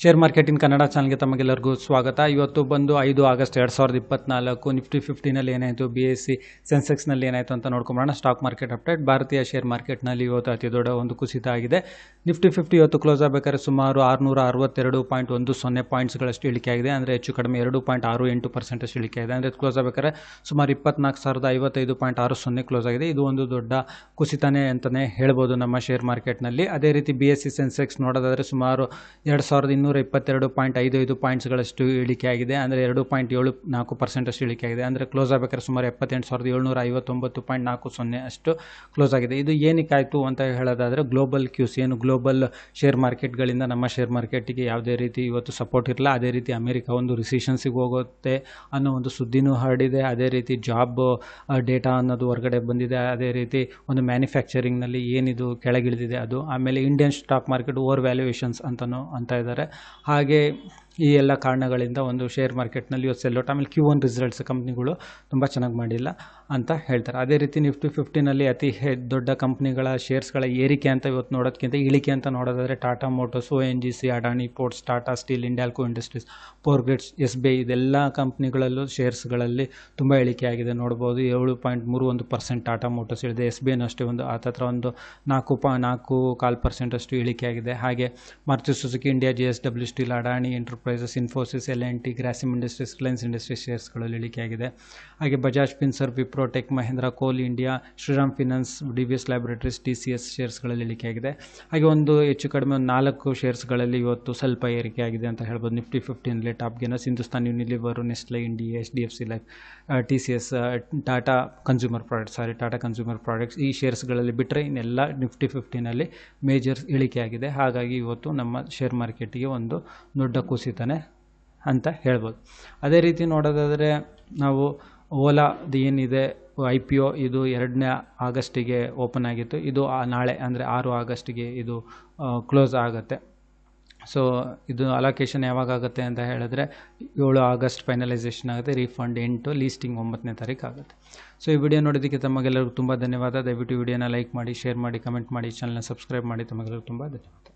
Share market in Kannada ಚಾನಲ್ಗೆ ತಮಗೆಲ್ಲರಿಗೂ ಸ್ವಾಗತ. ಇವತ್ತು ಬಂದು 5 ಆಗಸ್ಟ್ 2024 ನಿಫ್ಟಿ 50ನಲ್ಲಿ ಏನಾಯಿತು, BSE ಸೆನ್ಸೆಕ್ಸ್ನಲ್ಲಿ ಏನಾಯಿತು ಅಂತ ನೋಡ್ಕೊಂಬರೋಣ. Stock market update. ಭಾರತೀಯ ಶೇರ್ ಮಾರ್ಕೆಟ್ನಲ್ಲಿ ಇವತ್ತು ಅತಿ ದೊಡ್ಡ ಒಂದು ಕುಸಿತ ಆಗಿದೆ. ನಿಫ್ಟಿ 50 ಇವತ್ತು ಕ್ಲೋಸ್ ಆಗಬೇಕಾದ್ರೆ ಸುಮಾರು 662.10 ಪಾಯಿಂಟ್ಸ್ಗಳಷ್ಟು ಇಳಿಕೆ ಆಗಿದೆ. ಅಂದರೆ ಹೆಚ್ಚು ಕಡಿಮೆ 2.68% ಇಳಿಕೆ ಆಗಿದೆ. ಅಂದರೆ ಕ್ಲೋಸ್ ಆಗಬೇಕಾದ್ರೆ ಸುಮಾರು 24,055.60 ಕ್ಲೋಸ್ ಆಗಿದೆ. ಇದು ಒಂದು ದೊಡ್ಡ ಕುಸಿತನೇ ಅಂತಲೇ ಹೇಳ್ಬೋದು ನಮ್ಮ ಶೇರ್ ಮಾರ್ಕೆಟ್ನಲ್ಲಿ. ಅದೇ ರೀತಿ BSE ಸೆನ್ಸೆಕ್ಸ್ ನೋಡೋದಾದರೆ ಸುಮಾರು 2,222.55 ಪಾಯಿಂಟ್ಸ್ಗಳಷ್ಟು ಇಳಿಕೆ ಆಗಿದೆ. ಅಂದರೆ 2.74% ಅಷ್ಟು ಇಳಿಕೆ ಆಗಿದೆ. ಅಂದರೆ ಕ್ಲೋಸ್ ಆಗಬೇಕಾದ್ರೆ ಸುಮಾರು 78,759.40 ಅಷ್ಟು ಕ್ಲೋಸ್ ಆಗಿದೆ. ಇದು ಏನಕ್ಕಾಯಿತು ಅಂತ ಹೇಳೋದಾದರೆ ಗ್ಲೋಬಲ್ ಕ್ಯೂಸ್, ಏನು ಗ್ಲೋಬಲ್ ಶೇರ್ ಮಾರ್ಕೆಟ್ಗಳಿಂದ ನಮ್ಮ ಶೇರ್ ಮಾರ್ಕೆಟಿಗೆ ಯಾವುದೇ ರೀತಿ ಇವತ್ತು ಸಪೋರ್ಟ್ ಇರಲ್ಲ. ಅದೇ ರೀತಿ ಅಮೆರಿಕ ಒಂದು ರಿಸೆಷನ್ಸಿಗೆ ಹೋಗುತ್ತೆ ಅನ್ನೋ ಒಂದು ಸುದ್ದಿನೂ ಹರಡಿದೆ. ಅದೇ ರೀತಿ ಜಾಬ್ ಡೇಟಾ ಅನ್ನೋದು ಹೊರಗಡೆ ಬಂದಿದೆ. ಅದೇ ರೀತಿ ಒಂದು ಮ್ಯಾನುಫ್ಯಾಕ್ಚರಿಂಗ್ನಲ್ಲಿ ಏನಿದು ಕೆಳಗಿಳಿದಿದೆ ಅದು. ಆಮೇಲೆ Indian stock market over valuations ಅಂತ ಇದ್ದಾರೆ. ಹಾಗೆ ಈ ಎಲ್ಲ ಕಾರಣಗಳಿಂದ ಒಂದು ಶೇರ್ ಮಾರ್ಕೆಟ್ನಲ್ಲಿ ಇವತ್ತು ಸೆಲ್ಲೌಟ್. ಆಮೇಲೆ Q1 ರಿಸಲ್ಟ್ಸ್ ಕಂಪ್ನಿಗಳು ತುಂಬ ಚೆನ್ನಾಗಿ ಮಾಡಿಲ್ಲ ಅಂತ ಹೇಳ್ತಾರೆ. ಅದೇ ರೀತಿ ನಿಫ್ಟಿ 50ನಲ್ಲಿ ಅತಿ ದೊಡ್ಡ ಕಂಪ್ನಿಗಳ ಶೇರ್ಸ್ಗಳ ಏರಿಕೆ ಅಂತ ಇವತ್ತು ನೋಡೋದಕ್ಕಿಂತ ಇಳಿಕೆ ಅಂತ ನೋಡೋದಾದರೆ Tata Motors, ONGC, Adani Ports, Tata Steel, Hindalco Industries, power grids, SBI ಇದೆಲ್ಲ ಕಂಪ್ನಿಗಳಲ್ಲೂ ಶೇರ್ಸ್ಗಳಲ್ಲಿ ತುಂಬ ಇಳಿಕೆ ಆಗಿದೆ. ನೋಡ್ಬೋದು 7.31% ಟಾಟಾ ಮೋಟರ್ಸ್ ಇಳಿದೆ. SBIನೂ ಅಷ್ಟೇ ಒಂದು ಹತ್ತಿರ ಒಂದು 4.45% ಅಷ್ಟು ಇಳಿಕೆ ಆಗಿದೆ. ಹಾಗೆ Maruti Suzuki India, JSW Steel, Adani Enterprises, Infosys, L&T, Grasim Industries, Reliance Industries ಶೇರ್ಸ್ಗಳಲ್ಲಿ ಇಳಿಕೆ ಆಗಿದೆ. ಹಾಗೆ Bajaj Finserv, Wipro, Tech Mahindra, Coal India, Shriram Finance, DBS Laboratories, TCS ಶೇರ್ಸ್ಗಳಲ್ಲಿ ಇಳಿಕೆ ಆಗಿದೆ. ಹಾಗೆ ಒಂದು ಹೆಚ್ಚು ಕಡಿಮೆ ಒಂದು 4 ಶೇರ್ಸ್ಗಳಲ್ಲಿ ಇವತ್ತು ಸ್ವಲ್ಪ ಏರಿಕೆ ಆಗಿದೆ ಅಂತ ಹೇಳ್ಬೋದು. ನಿಫ್ಟಿ 50ನಲ್ಲಿ top gainers Hindustan Unilever, Nestle India, HDFC Life, TCS, Tata Consumer Products ಈ ಶೇರ್ಸ್ಗಳಲ್ಲಿ ಬಿಟ್ಟರೆ ಇನ್ನೆಲ್ಲ ನಿಫ್ಟಿ 50ನಲ್ಲಿ ಮೇಜರ್ ಇಳಿಕೆ ಆಗಿದೆ. ಹಾಗಾಗಿ ಇವತ್ತು ನಮ್ಮ ಶೇರ್ ಮಾರ್ಕೆಟಿಗೆ ಒಂದು ದೊಡ್ಡ ಕುಸಿತನೇ ಅಂತ ಹೇಳ್ಬೋದು. ಅದೇ ರೀತಿ ನೋಡೋದಾದರೆ ನಾವು ಓಲಾದು ಏನಿದೆ IPO ಇದು 2ನೇ ಆಗಸ್ಟಿಗೆ ಓಪನ್ ಆಗಿತ್ತು. ಇದು ನಾಳೆ ಅಂದರೆ 6 ಆಗಸ್ಟಿಗೆ ಇದು ಕ್ಲೋಸ್ ಆಗುತ್ತೆ. ಸೊ ಇದು ಅಲೋಕೇಶನ್ ಯಾವಾಗ ಆಗುತ್ತೆ ಅಂತ ಹೇಳಿದ್ರೆ 7 ಆಗಸ್ಟ್ ಫೈನಲೈಸೇಷನ್ ಆಗುತ್ತೆ. ರೀಫಂಡ್ 8, ಲೀಸ್ಟಿಂಗ್ 9ನೇ ತಾರೀಕು ಆಗುತ್ತೆ. ಸೊ ಈ ವಿಡಿಯೋ ನೋಡೋದಕ್ಕೆ ತಮಗೆಲ್ಲರಿಗೂ ತುಂಬ ಧನ್ಯವಾದ. ದಯವಿಟ್ಟು ವಿಡಿಯೋನ ಲೈಕ್ ಮಾಡಿ, ಶೇರ್ ಮಾಡಿ, ಕಮೆಂಟ್ ಮಾಡಿ, ಚಾನಲ್ನ ಸಬ್ಸ್ಕ್ರೈಬ್ ಮಾಡಿ. ತಮಗೆಲ್ಲರಿಗೂ ತುಂಬ ಧನ್ಯವಾದ.